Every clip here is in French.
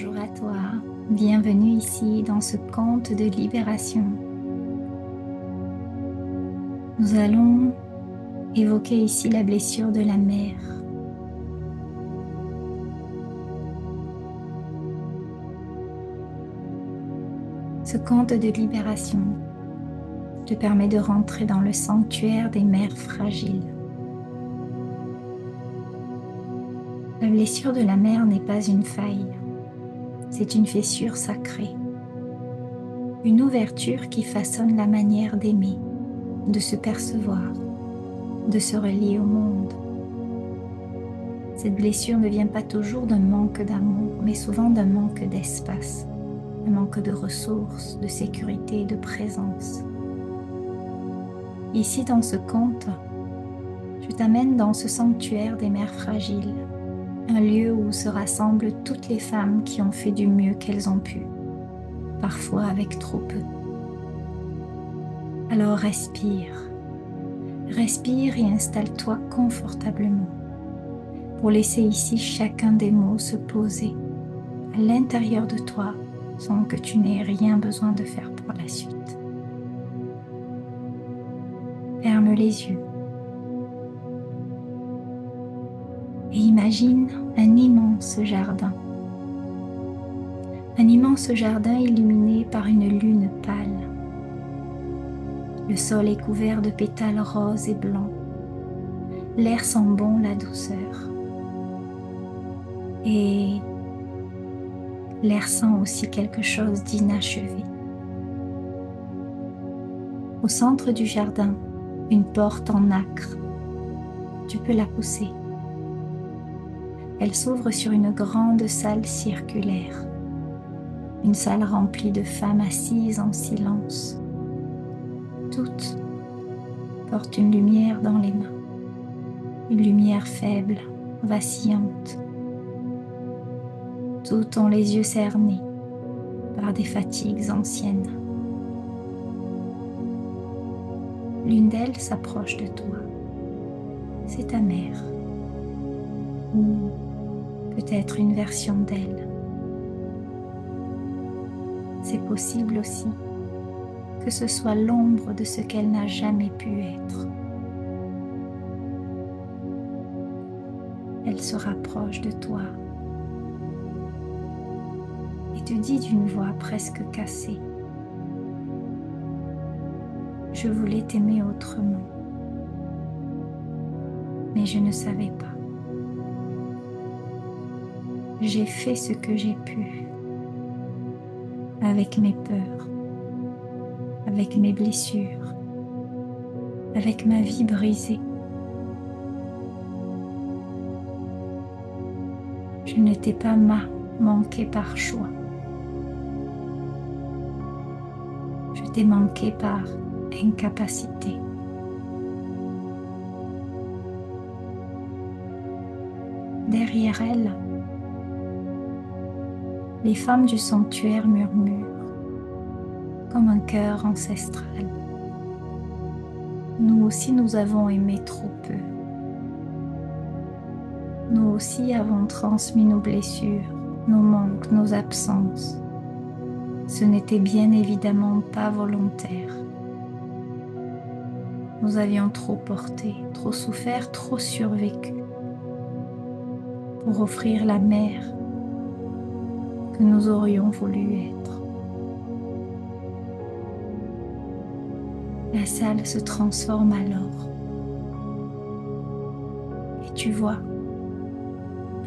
Bonjour à toi, bienvenue ici dans ce conte de libération. Nous allons évoquer ici la blessure de la mère. Ce conte de libération te permet de rentrer dans le sanctuaire des mères fragiles. La blessure de la mère n'est pas une faille, c'est une fissure sacrée, une ouverture qui façonne la manière d'aimer, de se percevoir, de se relier au monde. Cette blessure ne vient pas toujours d'un manque d'amour, mais souvent d'un manque d'espace, un manque de ressources, de sécurité, de présence. Ici, dans ce conte, je t'amène dans ce sanctuaire des mères fragiles, un lieu où se rassemblent toutes les femmes qui ont fait du mieux qu'elles ont pu, parfois avec trop peu. Alors respire et installe-toi confortablement pour laisser ici chacun des mots se poser à l'intérieur de toi sans que tu n'aies rien besoin de faire pour la suite. Ferme les yeux et imagine un immense jardin. Un immense jardin illuminé par une lune pâle. Le sol est couvert de pétales roses et blancs. L'air sent bon la douceur. Et l'air sent aussi quelque chose d'inachevé. Au centre du jardin, une porte en nacre. Tu peux la pousser. Elle s'ouvre sur une grande salle circulaire. Une salle remplie de femmes assises en silence. Toutes portent une lumière dans les mains. Une lumière faible, vacillante. Toutes ont les yeux cernés par des fatigues anciennes. L'une d'elles s'approche de toi. C'est ta mère. Ou peut-être une version d'elle. C'est possible aussi que ce soit l'ombre de ce qu'elle n'a jamais pu être. Elle se rapproche de toi et te dit d'une voix presque cassée: « Je voulais t'aimer autrement, mais je ne savais pas. J'ai fait ce que j'ai pu, avec mes peurs, avec mes blessures, avec ma vie brisée. Je ne t'ai pas manqué par choix. Je t'ai manqué par incapacité. » Derrière elle, les femmes du sanctuaire murmurent, comme un chœur ancestral. Nous aussi nous avons aimé trop peu. Nous aussi avons transmis nos blessures, nos manques, nos absences. Ce n'était bien évidemment pas volontaire. Nous avions trop porté, trop souffert, trop survécu pour offrir la mère que nous aurions voulu être. La salle se transforme alors et tu vois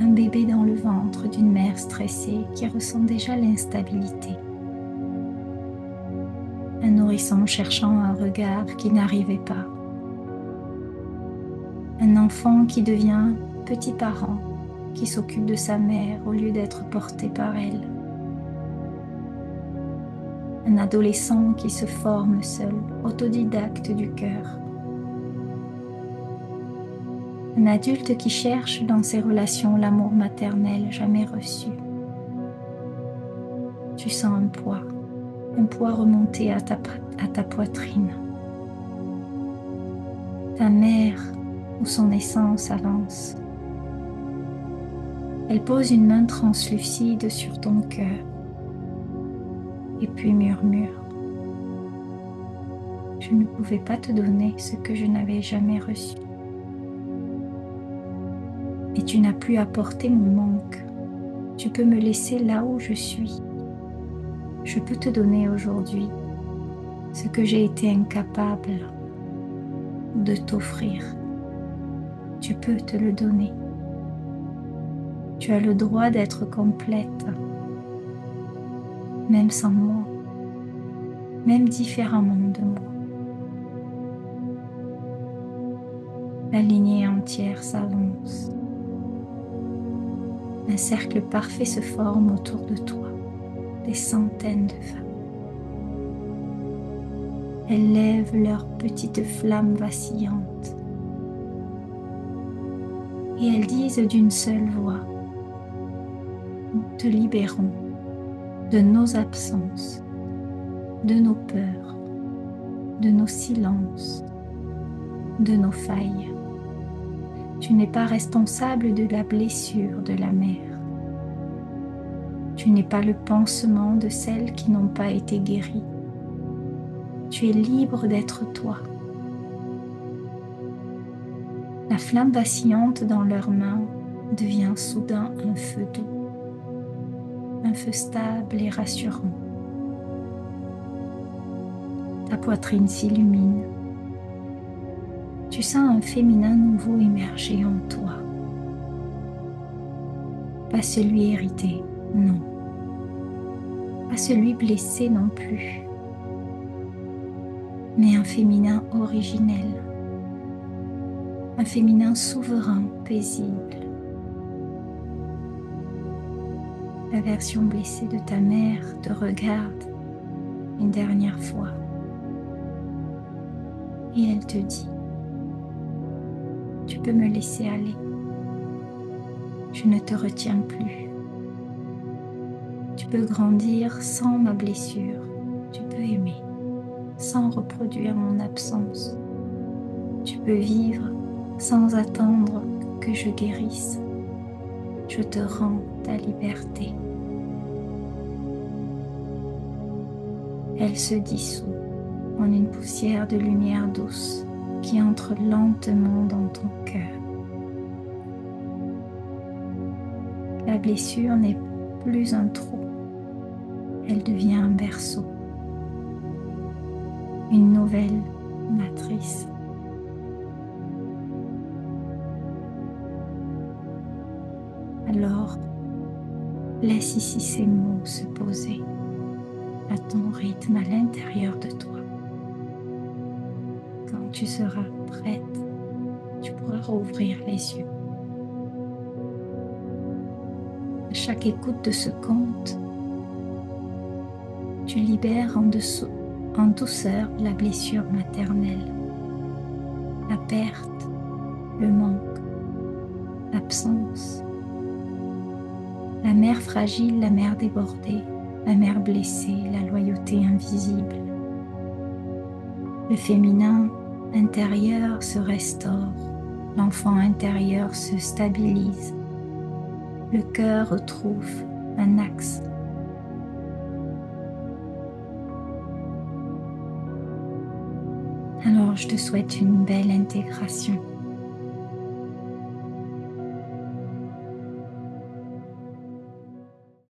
un bébé dans le ventre d'une mère stressée qui ressent déjà l'instabilité. Un nourrisson cherchant un regard qui n'arrivait pas. Un enfant qui devient petit parent, qui s'occupe de sa mère au lieu d'être porté par elle. Un adolescent qui se forme seul, autodidacte du cœur. Un adulte qui cherche dans ses relations l'amour maternel jamais reçu. Tu sens un poids remonter à ta poitrine. Ta mère ou son essence avance. Elle pose une main translucide sur ton cœur et puis murmure: je ne pouvais pas te donner ce que je n'avais jamais reçu. Et tu n'as plus à porter mon manque. Tu peux me laisser là où je suis. Je peux te donner aujourd'hui ce que j'ai été incapable de t'offrir. Tu peux te le donner. Tu as le droit d'être complète, même sans moi, même différemment de moi. La lignée entière s'avance. Un cercle parfait se forme autour de toi, des centaines de femmes. Elles lèvent leurs petites flammes vacillantes et elles disent d'une seule voix: nous te libérons de nos absences, de nos peurs, de nos silences, de nos failles. Tu n'es pas responsable de la blessure de la mère. Tu n'es pas le pansement de celles qui n'ont pas été guéries. Tu es libre d'être toi. La flamme vacillante dans leurs mains devient soudain un feu doux, un feu stable et rassurant. Ta poitrine s'illumine. Tu sens un féminin nouveau émerger en toi. Pas celui hérité, non. Pas celui blessé non plus. Mais un féminin originel. Un féminin souverain, paisible. La version blessée de ta mère te regarde une dernière fois et elle te dit: tu peux me laisser aller. Je ne te retiens plus. Tu peux grandir sans ma blessure. Tu peux aimer sans reproduire mon absence. Tu peux vivre sans attendre que je guérisse. Je te rends ta liberté. Elle se dissout en une poussière de lumière douce qui entre lentement dans ton cœur. La blessure n'est plus un trou, elle devient un berceau, une nouvelle matrice. Alors, laisse ici ces mots se poser à ton rythme à l'intérieur de toi. Quand tu seras prête, tu pourras rouvrir les yeux. À chaque écoute de ce conte, tu libères en douceur la blessure maternelle, la perte, le manque, l'absence, la mère fragile, la mère débordée, la mère blessée, la loyauté invisible. Le féminin intérieur se restaure, l'enfant intérieur se stabilise, le cœur retrouve un axe. Alors je te souhaite une belle intégration.